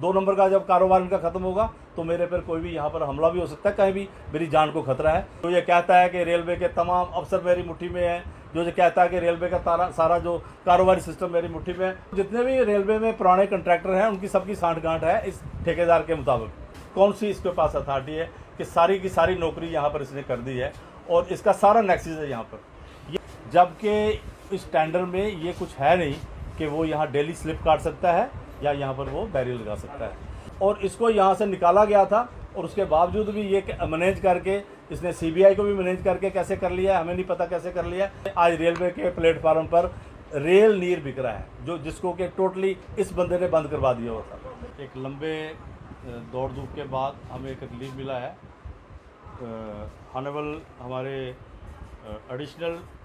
2 number का जब कारोबार इनका खत्म होगा तो मेरे पर कोई भी यहाँ पर हमला भी हो सकता है, कहीं भी मेरी जान को खतरा है। तो ये कहता है कि रेलवे के तमाम अफसर मेरी मुट्ठी में है, जो ये कहता है कि रेलवे का सारा जो कारोबारी सिस्टम मेरी मुट्ठी में है। जितने भी रेलवे में पुराने कंट्रैक्टर हैं उनकी सबकी सांठगांठ है इस ठेकेदार के मुताबिक। कौन सी इसके पास अथॉरिटी है कि सारी की सारी नौकरी यहाँ पर इसने कर दी है और इसका सारा नेक्सिस है यहाँ पर। जबकि इस टेंडर में ये कुछ है नहीं कि वो यहाँ डेली स्लिप काट सकता है या यहाँ पर वो बैरियर लगा सकता है। और इसको यहाँ से निकाला गया था और उसके बावजूद भी ये मैनेज करके इसने सीबीआई को भी मैनेज करके कैसे कर लिया है हमें नहीं पता कैसे कर लिया है। आज रेलवे के प्लेटफार्म पर रेल नीर बिक रहा है जिसको कि टोटली इस बंदे ने बंद करवा दिया हुआ था। एक लंबे दौड़ धूप के बाद हमें एक रिलीफ मिला है। ऑनरेबल हमारे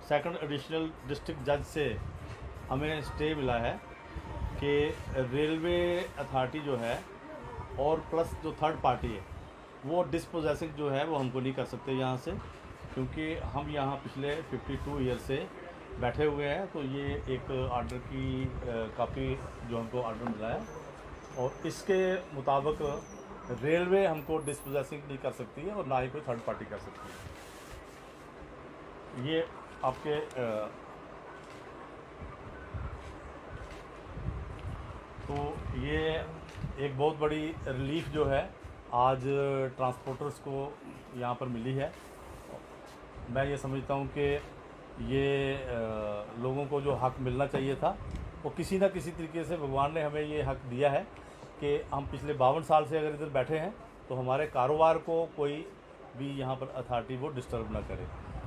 सेकंड एडिशनल डिस्ट्रिक्ट जज से हमें स्टे मिला है कि रेलवे अथॉरिटी जो है और प्लस जो थर्ड पार्टी है वो डिस्पोजेसिंग जो है वो हमको नहीं कर सकते यहाँ से, क्योंकि हम यहाँ पिछले 52 ईयर से बैठे हुए हैं। तो ये एक आर्डर की कापी जो हमको आर्डर मिला है और इसके मुताबिक रेलवे हमको डिस्पोजेसिंग नहीं कर सकती है और ना ही कोई थर्ड पार्टी कर सकती है। ये आपके तो ये एक बहुत बड़ी रिलीफ जो है आज ट्रांसपोर्टर्स को यहाँ पर मिली है। मैं ये समझता हूँ कि ये लोगों को जो हक मिलना चाहिए था वो किसी न किसी तरीके से भगवान ने हमें ये हक दिया है कि हम पिछले 52 साल से अगर इधर बैठे हैं तो हमारे कारोबार को कोई भी यहाँ पर अथॉरिटी वो डिस्टर्ब ना करे।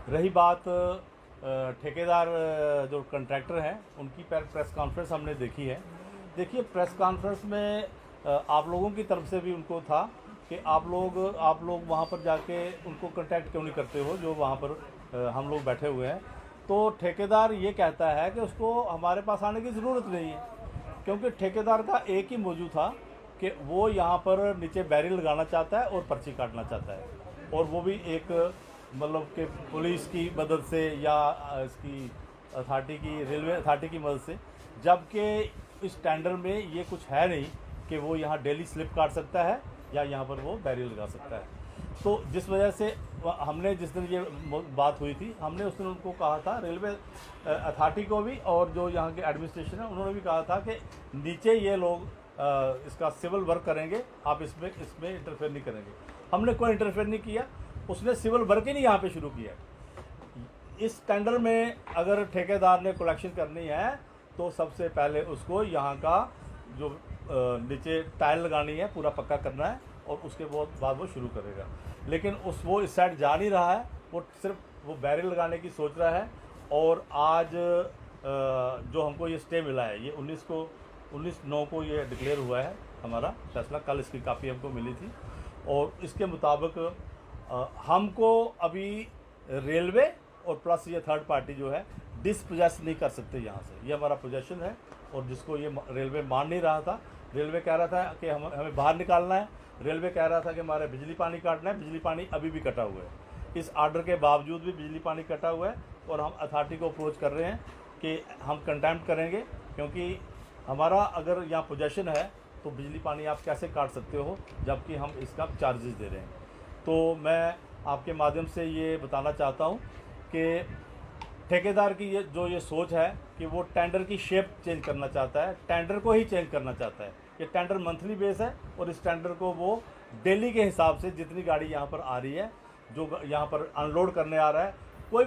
रही बात ठेकेदार जो कॉन्ट्रैक्टर हैं उनकी प्रेस कॉन्फ्रेंस हमने देखी है। देखिए प्रेस कॉन्फ्रेंस में आप लोगों की तरफ से भी उनको था कि आप लोग वहाँ पर जाके उनको कांटेक्ट क्यों नहीं करते हो जो वहाँ पर हम लोग बैठे हुए हैं। तो ठेकेदार ये कहता है कि उसको हमारे पास आने की ज़रूरत नहीं है, क्योंकि ठेकेदार का एक ही मौजू था कि वो यहाँ पर नीचे बैरियर लगाना चाहता है और पर्ची काटना चाहता है, और वो भी एक मतलब कि पुलिस की मदद से या इसकी अथॉरिटी की रेलवे अथॉरिटी की मदद से। जबकि इस टेंडर में ये कुछ है नहीं कि वो यहाँ डेली स्लिप काट सकता है या यहाँ पर वो बैरियर लगा सकता है। तो जिस वजह से हमने जिस दिन ये बात हुई थी हमने उस दिन उनको कहा था, रेलवे अथॉरिटी को भी और जो यहाँ के एडमिनिस्ट्रेशन है उन्होंने भी कहा था कि नीचे ये लोग इसका सिविल वर्क करेंगे, आप इसमें इंटरफेयर नहीं करेंगे। हमने कोई इंटरफेयर नहीं किया, उसने सिविल वर्क ही नहीं यहाँ पे शुरू किया। इस टेंडर में अगर ठेकेदार ने कलेक्शन करनी है तो सबसे पहले उसको यहाँ का जो नीचे टाइल लगानी है पूरा पक्का करना है और उसके बाद वो शुरू करेगा। लेकिन वो इस साइड जा नहीं रहा है, वो सिर्फ वो बैरियर लगाने की सोच रहा है। और आज जो हमको ये स्टे मिला है ये 19/9 को ये डिक्लेयर हुआ है हमारा फैसला। कल इसकी कापी हमको मिली थी और इसके मुताबिक हमको अभी रेलवे और प्लस ये थर्ड पार्टी जो है डिसपोजेस नहीं कर सकते यहाँ से। ये हमारा पोजेशन है और जिसको ये रेलवे मान नहीं रहा था। रेलवे कह रहा था कि हमें बाहर निकालना है, रेलवे कह रहा था कि हमारे बिजली पानी काटना है, बिजली पानी अभी भी कटा हुआ है। इस आर्डर के बावजूद भी बिजली पानी कटा हुआ है और हम अथॉरिटी को अप्रोच कर रहे हैं कि हम कंटेम्प्ट करेंगे, क्योंकि हमारा अगर यहाँ पोजेशन है तो बिजली पानी आप कैसे काट सकते हो जबकि हम इसका चार्जेस दे रहे हैं। तो मैं आपके माध्यम से ये बताना चाहता हूँ कि ठेकेदार की ये सोच है कि वो टेंडर की शेप चेंज करना चाहता है, टेंडर को ही चेंज करना चाहता है। ये टेंडर मंथली बेस है और इस टेंडर को वो डेली के हिसाब से जितनी गाड़ी यहाँ पर आ रही है, जो यहाँ पर अनलोड करने आ रहा है, कोई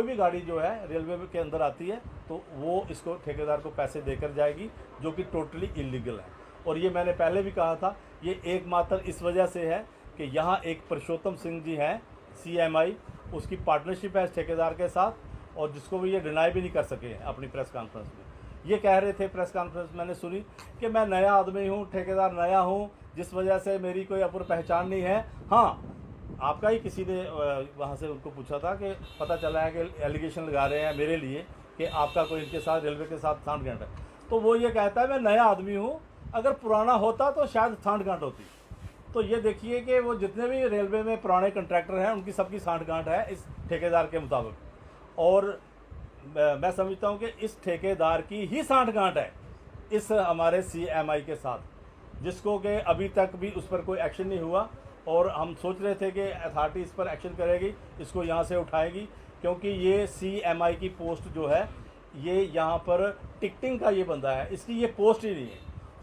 भी गाड़ी जो है रेलवे के अंदर आती है तो वो इसको ठेकेदार को पैसे देकर जाएगी, जो कि टोटली इलीगल है। और ये मैंने पहले भी कहा था, ये एकमात्र इस वजह से है कि यहाँ एक पुरुषोत्तम सिंह जी हैं CMI, उसकी पार्टनरशिप है इस ठेकेदार के साथ, और जिसको भी ये डिनाई भी नहीं कर सके अपनी प्रेस कॉन्फ्रेंस में। ये कह रहे थे प्रेस कॉन्फ्रेंस मैंने सुनी कि मैं नया आदमी हूँ, ठेकेदार नया हूँ, जिस वजह से मेरी कोई अपूर्ण पहचान नहीं है। हाँ, आपका ही किसी ने वहाँ से उनको पूछा था कि पता चला है कि एलिगेशन लगा रहे हैं मेरे लिए कि आपका कोई इनके साथ रेलवे के साथ सांठगांठ है। तो वो ये कहता है मैं नया आदमी हूँ, अगर पुराना होता तो शायद सांठगांठ होती। तो ये देखिए कि वो जितने भी रेलवे में पुराने कंट्रैक्टर हैं उनकी सबकी सांठगांठ है इस ठेकेदार के मुताबिक। और मैं समझता हूँ कि इस ठेकेदार की ही सांठगांठ है इस हमारे CMI के साथ, जिसको कि अभी तक भी उस पर कोई एक्शन नहीं हुआ, और हम सोच रहे थे कि अथॉरिटी इस पर एक्शन करेगी, इसको यहाँ से उठाएगी, क्योंकि ये CMI की पोस्ट जो है ये यहाँ पर टिकटिंग का ये बंदा है, इसकी ये पोस्ट ही नहीं है,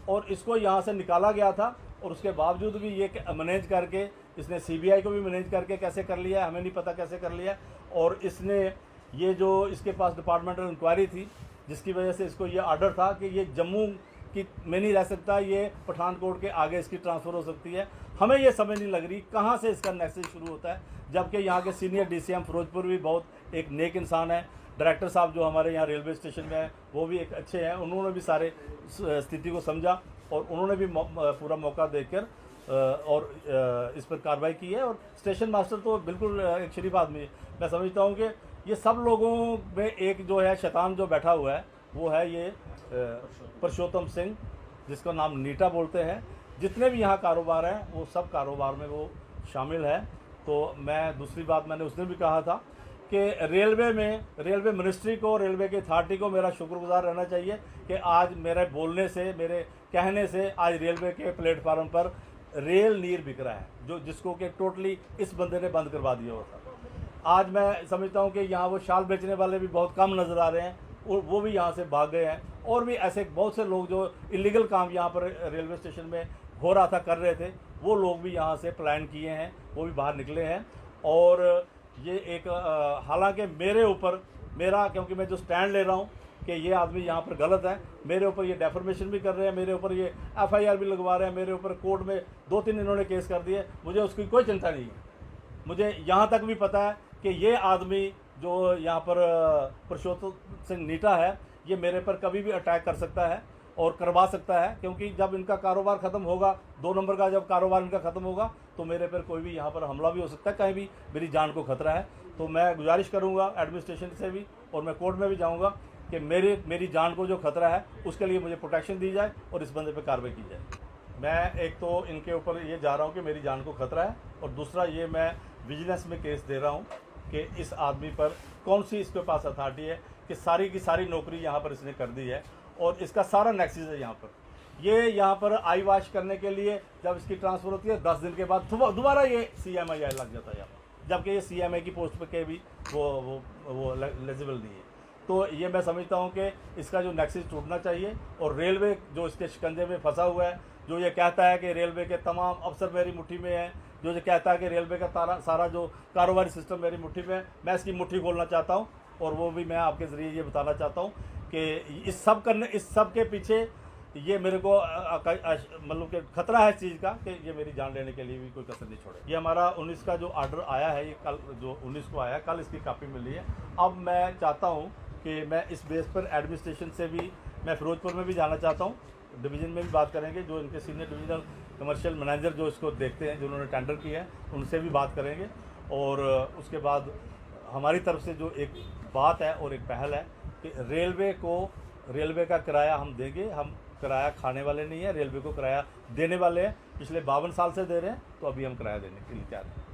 और इसको यहाँ से निकाला गया था, और उसके बावजूद भी ये मैनेज करके इसने CBI को भी मैनेज करके कैसे कर लिया हमें नहीं पता कैसे कर लिया। और इसने ये जो इसके पास डिपार्टमेंटल इंक्वायरी थी, जिसकी वजह से इसको ये ऑर्डर था कि ये जम्मू की में नहीं रह सकता, ये पठानकोट के आगे इसकी ट्रांसफ़र हो सकती है। हमें ये समझ नहीं लग रही कहाँ से इसका नेक्सस शुरू होता है, जबकि यहाँ के सीनियर DCM फिरोजपुर भी बहुत एक नेक इंसान है। डायरेक्टर साहब जो हमारे यहाँ रेलवे स्टेशन में है वो भी एक अच्छे हैं, उन्होंने भी सारे स्थिति को समझा, और उन्होंने भी पूरा मौका देकर और इस पर कार्रवाई की है। और स्टेशन मास्टर तो बिल्कुल एक शरीफ आदमी है। मैं समझता हूँ कि ये सब लोगों में एक जो है शैतान जो बैठा हुआ है वो है ये पुरुषोत्तम सिंह, जिसका नाम नीटा बोलते हैं। जितने भी यहाँ कारोबार हैं वो सब कारोबार में वो शामिल है। तो मैं दूसरी बात मैंने उस दिन भी कहा था कि रेलवे मिनिस्ट्री को, रेलवे की अथॉरिटी को मेरा शुक्रगुजार रहना चाहिए कि आज मेरे बोलने से, मेरे कहने से आज रेलवे के प्लेटफार्म पर रेल नीर बिक रहा है, जो जिसको कि टोटली इस बंदे ने बंद करवा दिया हुआ था। आज मैं समझता हूँ कि यहाँ वो शाल बेचने वाले भी बहुत कम नज़र आ रहे हैं, और वो भी यहाँ से भाग गए हैं, और भी ऐसे बहुत से लोग जो इलीगल काम यहाँ पर रेलवे स्टेशन में हो रहा था, कर रहे थे, वो लोग भी यहाँ से पलायन किए हैं, वो भी बाहर निकले हैं। और ये एक हालांकि मेरे ऊपर क्योंकि मैं जो स्टैंड ले रहा हूँ कि ये आदमी यहाँ पर गलत है, मेरे ऊपर ये डेफर्मेशन भी कर रहे हैं, मेरे ऊपर ये FIR भी लगवा रहे हैं, मेरे ऊपर कोर्ट में 2-3 इन्होंने केस कर दिए। मुझे उसकी कोई चिंता नहीं है। मुझे यहाँ तक भी पता है कि ये आदमी जो यहाँ पर पुरुषोत्तम सिंह नीटा है, ये मेरे पर कभी भी अटैक कर सकता है और करवा सकता है, क्योंकि जब इनका कारोबार ख़त्म होगा, 2 नंबर का जब कारोबार इनका ख़त्म होगा, तो मेरे पर कोई भी यहाँ पर हमला भी हो सकता है, कहीं भी मेरी जान को खतरा है। तो मैं गुजारिश करूँगा एडमिनिस्ट्रेशन से भी, और मैं कोर्ट में भी जाऊँगा कि मेरी जान को जो खतरा है उसके लिए मुझे प्रोटेक्शन दी जाए और इस बंदे पर कार्रवाई की जाए। मैं एक तो इनके ऊपर ये जा रहा हूँ कि मेरी जान को खतरा है, और दूसरा ये मैं विजिलेंस में केस दे रहा हूँ कि इस आदमी पर कौन सी इसके पास अथॉरिटी है कि सारी की सारी नौकरी यहाँ पर इसने कर दी है, और इसका सारा नेक्सस है यहाँ पर। ये यहाँ पर आई वॉश करने के लिए जब इसकी ट्रांसफ़र होती है 10 दिन के बाद दोबारा ये CMI लग जाता है यहाँ पर, जबकि ये CMI की पोस्ट पर के भी वो एलिजिबल नहीं है। तो ये मैं समझता हूँ कि इसका जो नेक्सस टूटना चाहिए, और रेलवे जो इसके शिकंजे में फंसा हुआ है, जो ये कहता है कि रेलवे के तमाम अफसर मेरी मुट्ठी में हैं, जो ये कहता है कि रेलवे का सारा जो कारोबारी सिस्टम मेरी मुट्ठी में है, मैं इसकी मुट्ठी खोलना चाहता हूँ। और वो भी मैं आपके ज़रिए ये बताना चाहता हूँ कि इस सब के पीछे ये मेरे को मतलब कि खतरा है इस चीज़ का कि ये मेरी जान लेने के लिए भी कोई कसर नहीं छोड़े। ये हमारा 19 का जो ऑर्डर आया है, ये कल जो 19 को आया, कल इसकी कापी मिली है। अब मैं चाहता हूँ कि मैं इस बेस पर एडमिनिस्ट्रेशन से भी, मैं फिरोजपुर में भी जाना चाहता हूँ, डिवीज़न में भी बात करेंगे, जो इनके सीनियर डिविजनल कमर्शियल मैनेजर जो इसको देखते हैं, जिन्होंने टेंडर किया है, उनसे भी बात करेंगे। और उसके बाद हमारी तरफ से जो एक बात है और एक पहल है कि रेलवे का किराया हम देंगे। हम किराया खाने वाले नहीं हैं, रेलवे को किराया देने वाले हैं। पिछले 52 साल से दे रहे हैं, तो अभी हम किराया देने के लिए तैयार हैं।